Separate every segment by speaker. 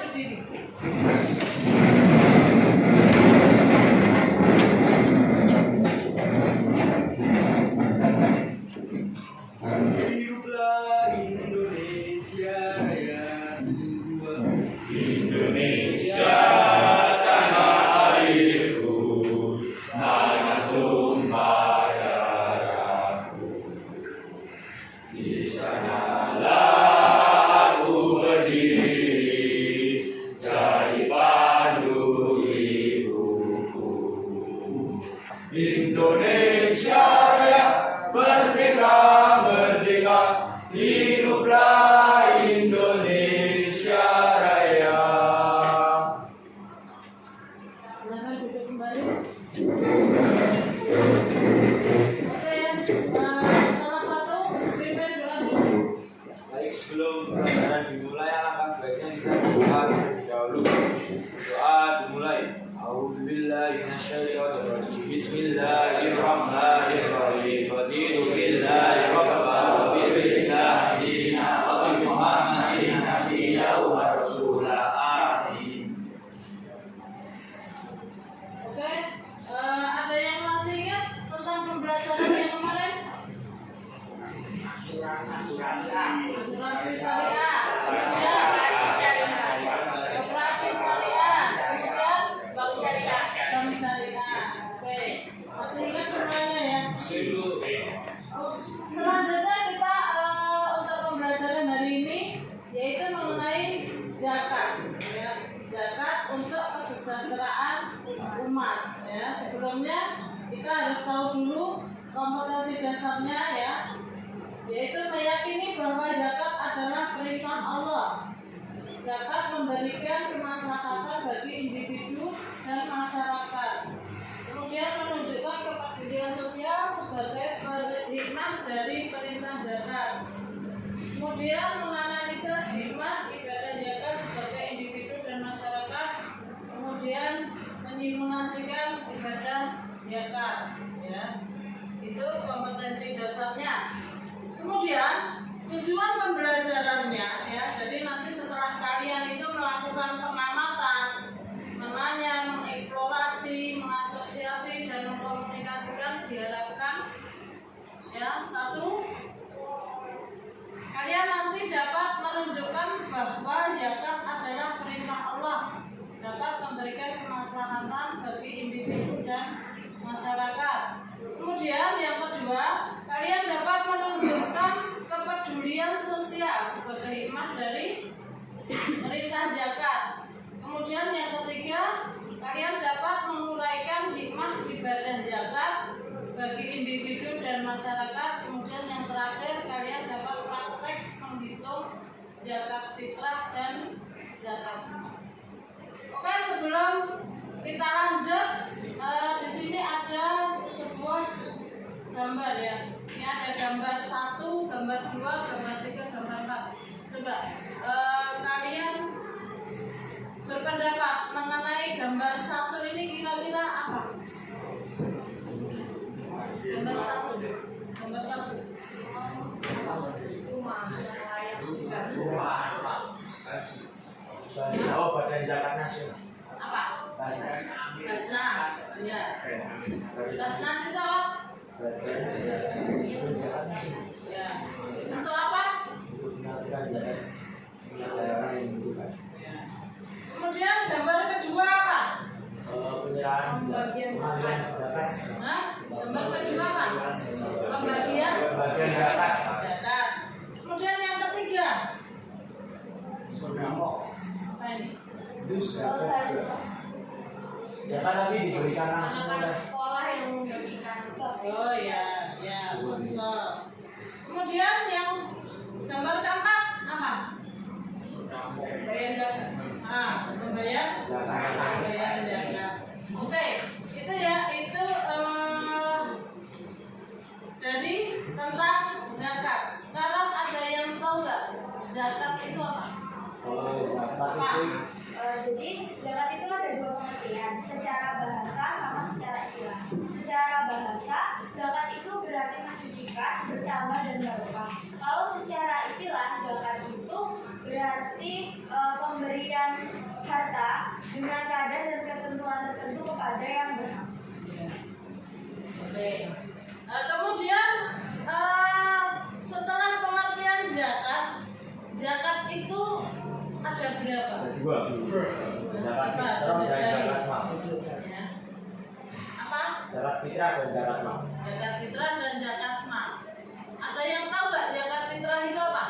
Speaker 1: berdiri.
Speaker 2: Hiduplah Indonesia Raya.
Speaker 3: Indonesia tanah airku, tanah tumpah darahku. Di sanalah aku berdiri, jadi pandu ibuku. Indonesia Raya, merdeka, merdeka, hiduplah Indonesia Raya.
Speaker 1: Silakan duduk kembali. Oke, salah satu pimpin doa dulu.
Speaker 2: Baik, sebelum pelajaran dimulai, alangkah baiknya kita berdoa terlebih dahulu. Doa dimulai. A'udzubillahi minasyaitonir rajim. Bismillahirrahmanirrahim. Raditu billahi rabban wa bil Islam dinan wa bi Muhammadin nabiyyan wa rasulah. Amin.
Speaker 1: Oke, ada yang masih ingat tentang pembelajaran yang kemarin? Asuransi syariah, operasi syariah, kemudian bank syariah. Oke, masih ingat semuanya ya? Selanjutnya kita untuk pembelajaran hari ini yaitu mengenai zakat, ya. Zakat untuk kesejahteraan umat. Ya, sebelumnya kita harus tahu dulu kompetensi dasarnya ya, yaitu meyakini bahwa zakat adalah perintah Allah. Zakat memberikan kemaslahatan bagi individu dan masyarakat. Kemudian menunjukkan kepedulian sosial sebagai hikmah dari perintah zakat. Kemudian menganalisa hikmah ibadah zakat sebagai individu dan masyarakat. Kemudian menyimulasikan ibadah zakat. Ya, itu kompetensi dasarnya. Kemudian tujuan pembelajarannya ya, jadi nanti setelah kalian itu melakukan pengamatan, menanya, mengeksplorasi, mengasosiasi dan mengkomunikasikan, diharapkan ya, satu, kalian nanti dapat menunjukkan bahwa zakat adalah perintah Allah, dapat memberikan kemaslahatan bagi individu dan masyarakat. Kemudian yang kedua, kalian dapat menunjukkan kepedulian sosial sebagai hikmah dari perintah zakat. Kemudian yang ketiga, kalian dapat menguraikan hikmah ibadah zakat bagi individu dan masyarakat. Kemudian yang terakhir, kalian dapat praktek menghitung zakat fitrah dan zakat. Oke, sebelum kita lanjut, di sini ada sebuah gambar ya. Ini ada gambar 1, gambar 2, gambar 3, gambar 4. Coba kalian berpendapat mengenai gambar 1 ini kira-kira apa? Gambar 1. Gambar 1.
Speaker 2: Oh, Badan Zakat Nasional.
Speaker 1: Apa? Basnas. Ya. Basnas itu apa? Ya. Untuk apa? Kemudian gambar kedua apa?
Speaker 2: Penyerahan zakat.
Speaker 1: Hah? Gambar kedua apa? Pembagian
Speaker 2: zakat.
Speaker 1: zakat. Kemudian yang ketiga apa ini?
Speaker 2: Zakat tapi diberikan langsung oleh
Speaker 1: Anak-anak sekolah yang membagikan. Oh ya, ya, bansos. Kemudian yang gambar keempat apa? Membayar zakat. Oke, itu ya, itu dari tentang zakat. Sekarang ada yang tahu nggak zakat itu apa?
Speaker 4: Jadi zakat itu ada dua pengertian, secara bahasa sama secara istilah. Secara bahasa, zakat itu berarti mensucikan, bertambah dan barokah. Kalau secara istilah, zakat itu berarti pemberian harta dengan kadar dan ketentuan tertentu kepada yang berhak.
Speaker 1: Oke. Kemudian setelah pengertian zakat, zakat itu ada berapa?
Speaker 2: Dua. Zakat fitrah dan zakat mal.
Speaker 1: Ya. Apa?
Speaker 2: Zakat fitrah dan zakat mal.
Speaker 1: Zakat fitrah dan zakat mal. Ada yang tahu nggak zakat fitrah itu apa?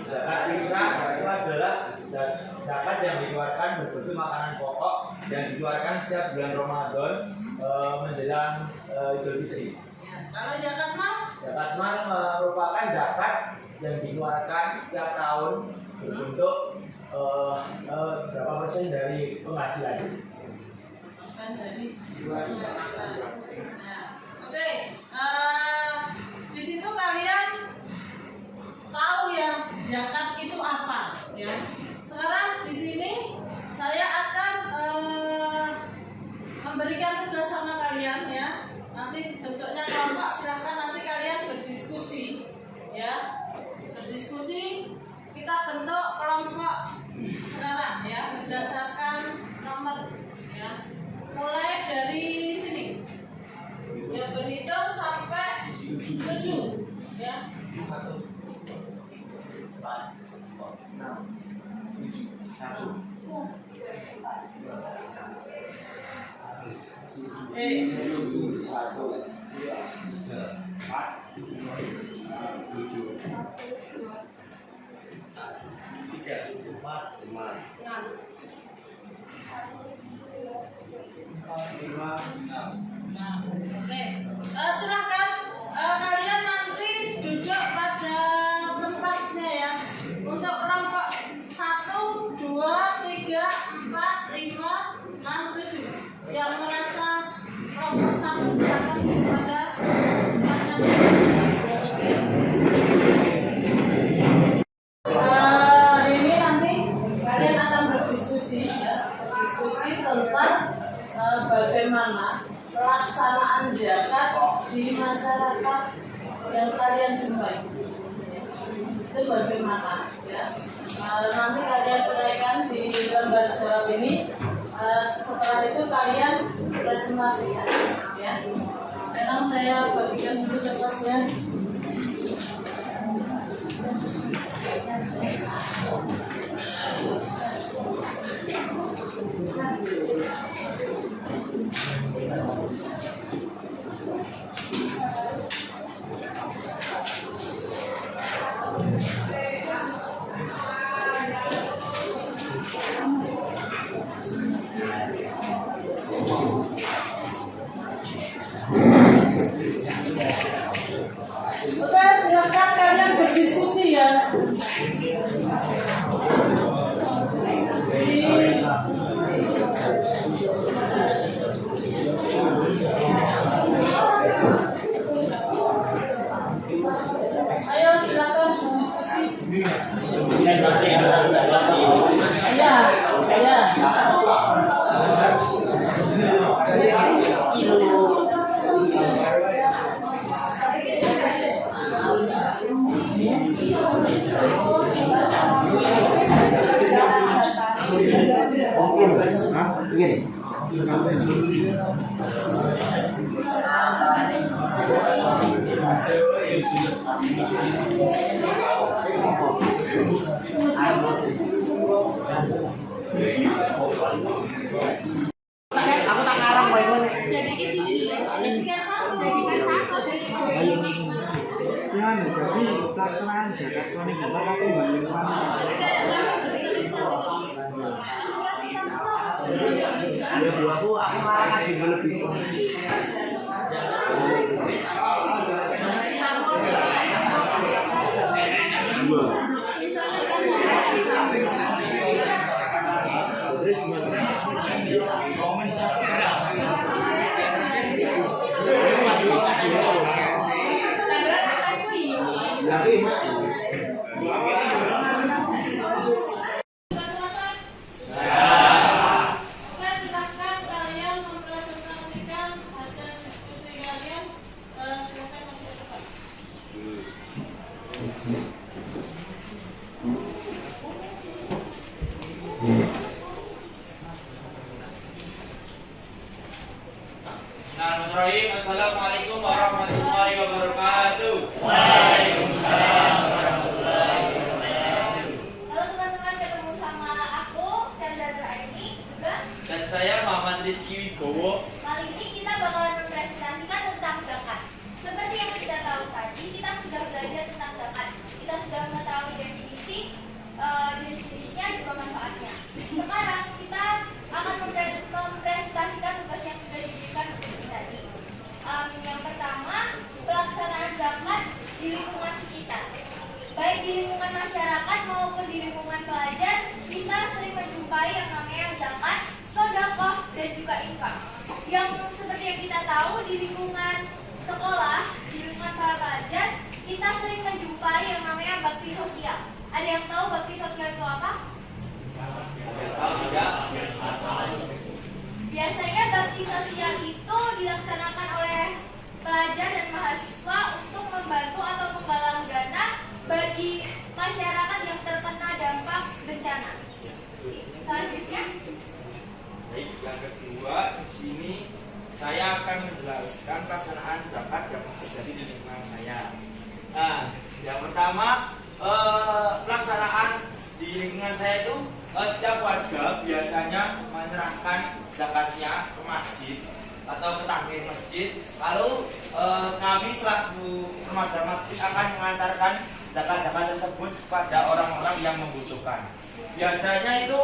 Speaker 2: Zakat fitrah itu adalah zakat yang dikeluarkan berbentuk makanan pokok dan dikeluarkan setiap bulan Ramadan menjelang Idul Fitri.
Speaker 1: Ya. Kalau zakat mal?
Speaker 2: Zakat mal merupakan zakat yang dikeluarkan setiap tahun berbentuk berapa persen dari penghasilan.
Speaker 1: Persen dari penghasilan. Nah, oke. Di situ kalian tahu ya zakat itu apa ya. Sekarang di sini saya akan memberikan tugas sama kalian ya. Nanti bentuknya kelompok, silahkan nanti kalian berdiskusi ya. Berdiskusi, kita bentuk kelompok sekarang ya berdasarkan nomor ya. Mulai dari sini. Ya berhitung sampai 7 ya.
Speaker 2: 1, 4, 6, 7,
Speaker 1: Nah, oke. Silahkan kalian nanti duduk pada tempatnya ya. Untuk kelompok 1, 2, 3, 4, 5, 6, 7. Yang merasa kelompok 1 silahkan pada tempatnya. Ini nanti kalian akan berdiskusi ya. Berdiskusi tentang bagaimana pelaksanaan zakat di masyarakat yang kalian jumpai. Itu bagaimana ya. Nanti kalian uraikan di lembar jawab ini. Setelah itu kalian presentasikan ya. Sekarang saya bagikan dulu kertasnya. Oke, silakan kalian berdiskusi ya. Ayo silakan berdiskusi.
Speaker 5: Kamu tak ngarang bae ngene. Jadi pelaksanaan zakat soni gambar aku banding sama. Ya Bu, aku ngarang aja lebih.
Speaker 1: Silahkan kalian mempresentasikan hasil
Speaker 3: Muhammad Rizky Wibowo.
Speaker 4: Kali ini kita bakalan mempresentasikan tentang zakat. Seperti yang kita tahu tadi, kita sudah belajar tentang zakat. Kita sudah mengetahui definisi, jenis-jenisnya, juga manfaatnya. Sekarang kita akan mempresentasikan tugas yang sudah diberikan untuk kita tadi. Yang pertama, pelaksanaan zakat di lingkungan sekitar. Baik di lingkungan masyarakat maupun di lingkungan pelajar, kita sering menjumpai yang namanya zakat, sedekah, dan juga infak. Yang seperti yang kita tahu di lingkungan sekolah, di lingkungan para pelajar, kita sering menjumpai yang namanya bakti sosial. Ada yang tahu bakti sosial itu apa? Biasanya bakti sosial itu dilaksanakan oleh pelajar dan mahasiswa untuk membantu atau menggalang dana bagi masyarakat yang terkena dampak bencana. Selanjutnya,
Speaker 2: Baik, yang kedua di sini saya akan menjelaskan pelaksanaan zakat yang terjadi di lingkungan saya. Nah, yang pertama pelaksanaan di lingkungan saya itu setiap warga biasanya menyerahkan zakatnya ke masjid atau ke tangki masjid. Lalu kami selaku remaja masjid akan mengantarkan zakat-zakat tersebut kepada orang-orang yang membutuhkan. Biasanya itu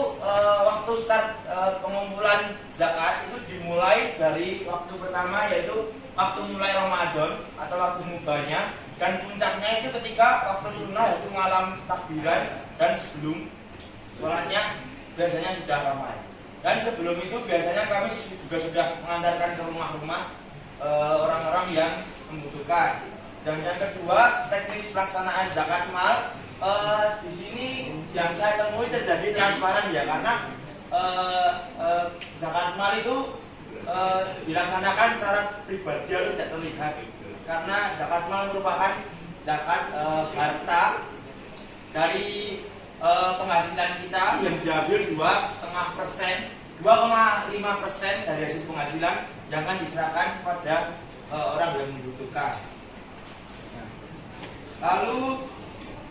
Speaker 2: waktu start pengumpulan zakat itu dimulai dari waktu pertama, yaitu waktu mulai Ramadan atau waktu mubahnya, dan puncaknya itu ketika waktu sunnah, yaitu malam takbiran dan sebelum sholatnya biasanya sudah ramai. Dan sebelum itu biasanya kami juga sudah mengantarkan ke rumah-rumah orang-orang yang membutuhkan. Dan yang kedua, teknis pelaksanaan zakat mal. Di sini yang saya temui terjadi transparan ya, karena zakat mal itu dilaksanakan secara pribadi atau tidak terlihat, karena zakat mal merupakan zakat harta dari penghasilan kita yang diambil 2,5% dari hasil penghasilan yang akan diserahkan kepada orang yang membutuhkan. Lalu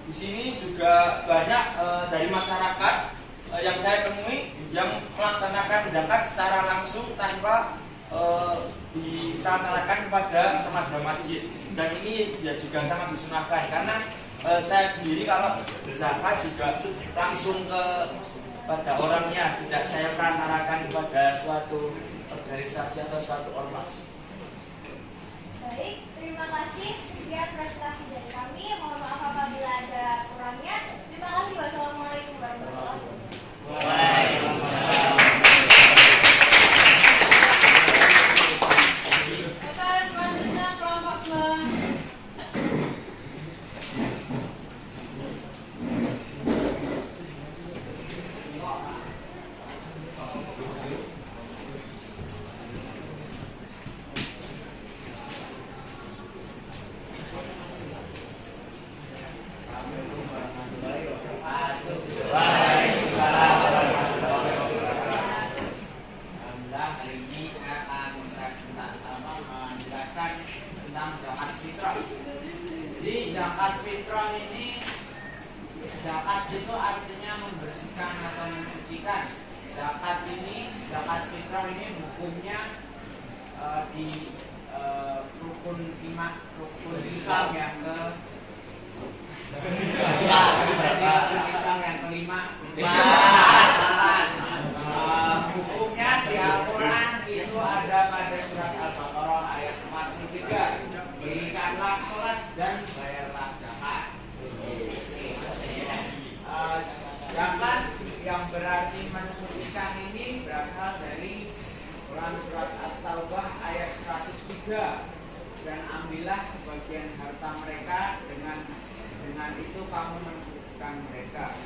Speaker 2: di sini juga banyak dari masyarakat yang saya temui yang melaksanakan zakat secara langsung tanpa ditantarkan kepada remaja masjid, dan ini ya juga sangat disunahkan, karena saya sendiri kalau zakat juga langsung pada orangnya, tidak saya perantarakan kepada suatu organisasi atau suatu ormas.
Speaker 4: baik, terima kasih. Sekian presentasi dari kami. Mohon maaf apabila ada kurangnya. Terima kasih. Wassalamualaikum warahmatullahi wabarakatuh.
Speaker 1: Oke, selanjutnya kelompok 2.
Speaker 6: Alhamdulillah, kali ini saya akan menjelaskan tentang zakat fitrah. Jadi zakat fitrah ini, zakat itu artinya membersihkan atau mensucikan. Zakat fitrah ini hukumnya di rukun Islam yang kelima. Hukumnya di Al-Quran itu ada pada surat Al-Baqarah ayat 43. Dirikanlah sholat dan bayarlah zakat. Zakat yang berarti mensucikan ini berasal dari Quran surat At-Taubah ayat 103. Dan ambillah sebagian harta mereka, dengan itu kamu mensucikan mereka.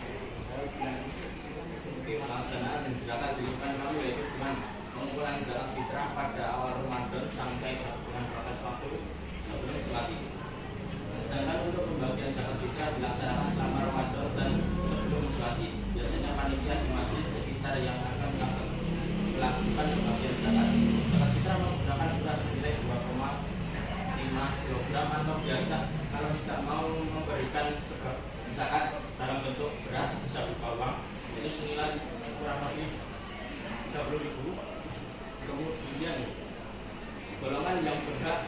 Speaker 7: Pelaksanaan zakat di lingkungan kami yaitu dengan pengumpulan zakat fitrah pada awal Ramadan sampai bulan batas waktu sebelum sholat Id. Sedangkan untuk pembagian zakat fitrah dilaksanakan selama Ramadan dan sebelum sholat Id. Biasanya panitia di masjid sekitar yang akan melakukan pembagian zakat. Zakat fitrah menggunakan beras senilai 2,5 kg atau biasa kalau tidak mau memberikan zakat dalam bentuk beras bisa berupa uang, itu senilai kurang lebih 30.000 Kemudian golongan yang berhak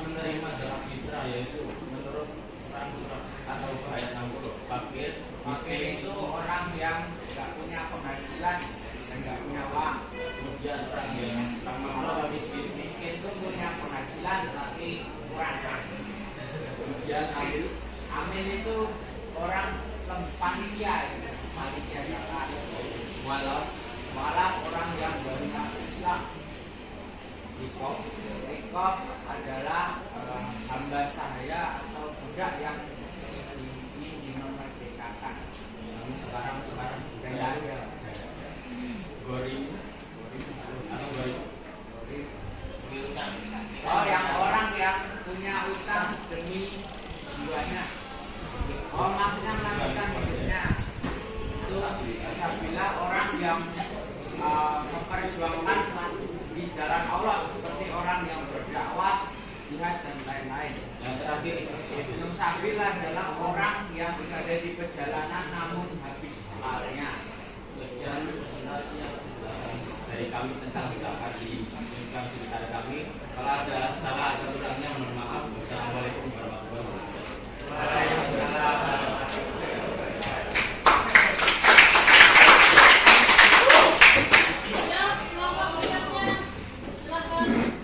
Speaker 7: menerima zakat fitrah yaitu menurut Quran surat atau ayat 60 fakir,
Speaker 6: Fakir itu orang yang nggak punya penghasilan dan nggak punya uang.
Speaker 7: kemudian orang yang
Speaker 6: Kalau miskin itu punya penghasilan tapi kurang.
Speaker 7: kemudian amil,
Speaker 6: Amin itu orang panitia zakat. Walaf orang yang baru masuk Islam. Rikob adalah hamba sahaya atau budak yang ingin dimerdekakan.
Speaker 7: sekarang
Speaker 6: Tidak ada.
Speaker 7: gori atau gori
Speaker 6: Oh, yang orang yang punya utang demi jiwanya. Oh, maksudnya melanjutkan hidupnya. Itu apabila orang yang memperjuangkan di jalan Allah seperti orang yang berdakwah, jihad dan lain-lain.
Speaker 7: yang terakhir
Speaker 6: Ibnu Sabil adalah orang yang berada di perjalanan namun habis amalnya.
Speaker 7: sekian presentasi yang dijelaskan dari kami tentang zakat di lingkungan sekitar kami. Kalau ada salah atau kurangnya mohon maaf. Wassalamualaikum warahmatullahi wabarakatuh.
Speaker 1: Siap, kelompok berikutnya. Silakan.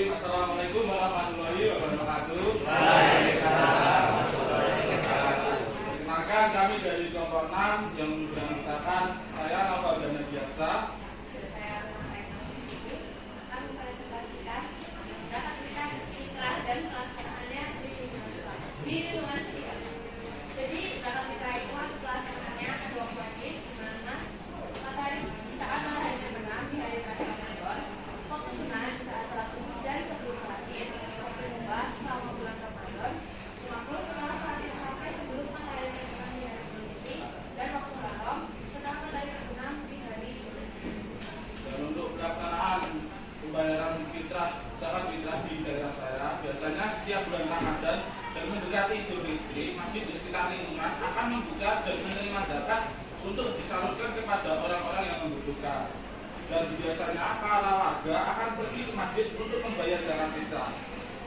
Speaker 3: Assalamualaikum warahmatullahi wabarakatuh. Perkenalkan kami dari kelompok 6 yang beranggotakan saya Nova Dana Biasa.
Speaker 4: Saya akan mempresentasikan zakat fitrah dan pelaksanaannya di lingkungan sekitar. Jadi zakat fitrah itu pelaksanaannya ada 2 wajib, di mana di saat matahari terbenam di hari raya Ramadan, waktu sunnah di saat salat subuh dan sebelum salat id, waktu mubah selama bulan Ramadan, 50 setelah salat id sampai sebelum matahari terbenam di hari Jumat, dan waktu haram setelah matahari terbenam di hari Jumat.
Speaker 3: Dan untuk pelaksanaan pembayaran fitrah zakat fitrah di daerah saya, biasanya setiap bulan Ramadan dan mendekati Idul Fitri, masjid di sekitar lingkungan akan membuka dan menerima zakat untuk disalurkan kepada orang-orang yang membutuhkan. Dan biasanya para warga akan pergi ke masjid untuk membayar zakat fitrah.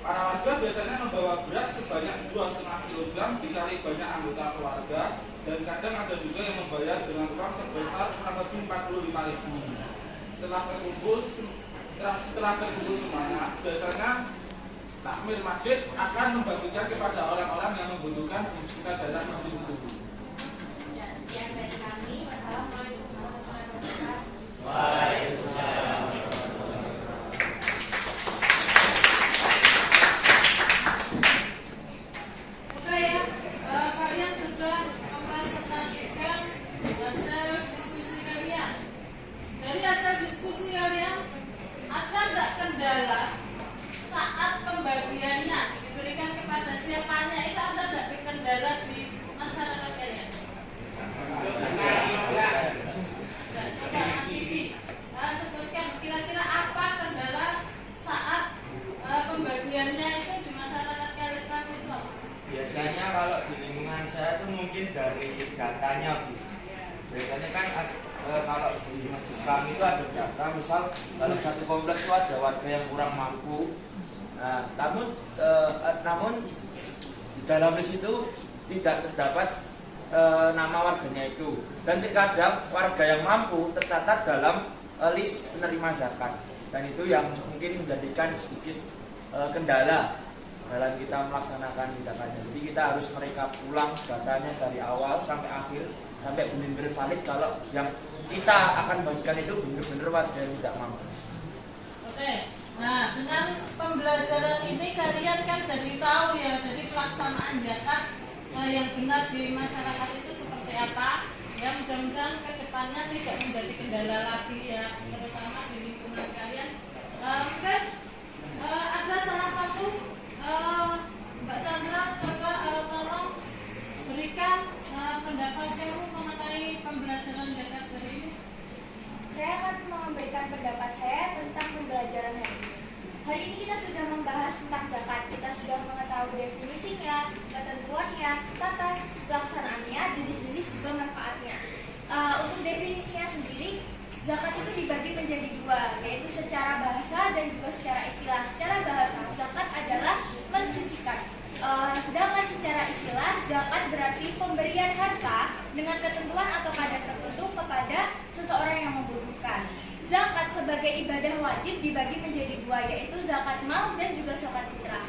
Speaker 3: Para warga biasanya membawa beras sebanyak 2,5 kg dikali banyak anggota keluarga, dan kadang ada juga yang membayar dengan uang sebesar kurang lebih 45.000. Setelah terkumpul semuanya, biasanya takmir masjid akan membagikan kepada orang-orang yang membutuhkan di sekitar daerah masjid itu.
Speaker 4: Ya, sekian dari kami. Wassalamualaikum warahmatullahi wabarakatuh.
Speaker 1: Oke ya, kalian sudah mempresentasikan hasil diskusi kalian. Dari hasil diskusi kalian, ada nggak kendala saat pembagiannya diberikan kepada siapanya? Itu ada nggak kendala di masyarakat kalian? Dan coba Mas Didi sebutkan kira-kira apa kendala saat pembagiannya itu di masyarakat kalian itu apa?
Speaker 2: Biasanya kalau di lingkungan saya itu mungkin dari datanya, Bu. Biasanya kan kalau di masjid kami itu ada data, misal dalam satu kompleks itu ada warga yang kurang mampu. Nah, namun di dalam list itu tidak terdapat nama warganya itu, dan terkadang warga yang mampu tercatat dalam list penerima zakat, dan itu yang mungkin menjadikan sedikit kendala dalam kita melaksanakan zakatnya. Jadi kita harus merekap ulang datanya dari awal sampai akhir, sampai benar-benar valid kalau yang kita akan bagikan itu benar-benar warga yang tidak mampu.
Speaker 1: Oke, nah dengan pembelajaran ini kalian kan jadi tahu ya, jadi pelaksanaan zakat yang benar di masyarakat itu seperti apa. Ya mudah-mudahan kedepannya tidak menjadi kendala lagi ya, terutama di lingkungan kalian. Mungkin ada salah satu Mbak Chandra, coba tolong berikan pendapat kamu mengenai pembelajaran pembelajaran zakat hari ini?
Speaker 4: Saya akan memberikan pendapat saya tentang pembelajaran hari ini. Hari ini kita sudah membahas tentang zakat. Kita sudah mengetahui definisinya, ketentuannya, tata pelaksanaannya, jenis-jenis juga manfaatnya. Untuk definisinya sendiri, zakat itu dibagi menjadi dua, yaitu secara bahasa dan juga secara istilah. Secara bahasa, zakat adalah mensucikan. Sedangkan secara istilah, zakat berarti pemberian harta dengan ketentuan atau kadar tertentu kepada seseorang yang membutuhkan. Zakat sebagai ibadah wajib dibagi menjadi dua, yaitu zakat mal dan juga zakat fitrah.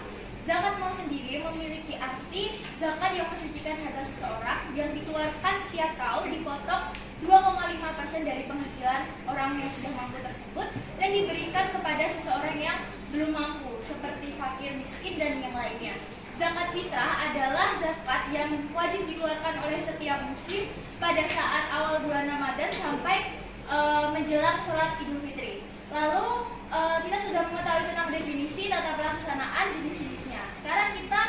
Speaker 4: Zakat mal sendiri memiliki arti zakat yang mensucikan harta seseorang yang dikeluarkan setiap tahun dipotong 2,5% dari penghasilan orang yang sudah mampu tersebut dan diberikan kepada seseorang yang belum mampu seperti fakir, miskin, dan yang lainnya. Zakat fitrah adalah zakat yang wajib dikeluarkan oleh setiap muslim pada saat awal bulan Ramadan sampai menjelang sholat Idul Fitri. Lalu kita sudah mengetahui tentang definisi, tata pelaksanaan, jenis-jenisnya. Sekarang kita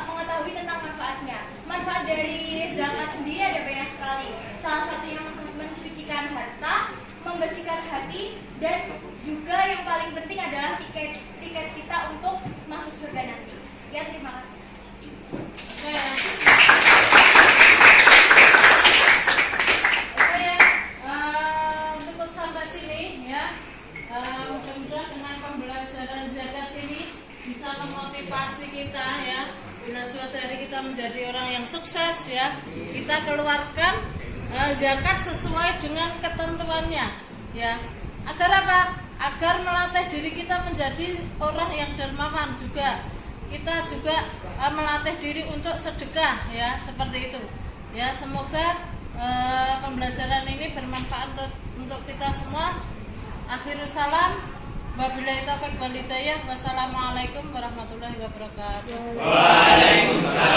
Speaker 4: mengetahui tentang manfaatnya. Manfaat dari zakat sendiri ada banyak sekali. Salah satu yang mensucikan harta, membersihkan hati, dan juga yang paling penting adalah tiket kita untuk masuk surga nanti. Sekian, terima kasih.
Speaker 1: Cukup sampai sini ya. Mudah-mudahan dengan pembelajaran zakat ini bisa memotivasi kita ya. Bila suatu hari kita menjadi orang yang sukses ya, kita keluarkan zakat sesuai dengan ketentuannya ya. Agar apa? Agar melatih diri kita menjadi orang yang dermawan juga. Kita juga melatih diri untuk sedekah ya, seperti itu ya. Semoga pembelajaran ini bermanfaat untuk kita semua. Akhirus salam, wabillahi taufiq wal hidayah. Wassalamualaikum warahmatullahi wabarakatuh.
Speaker 6: Waalaikumsalam.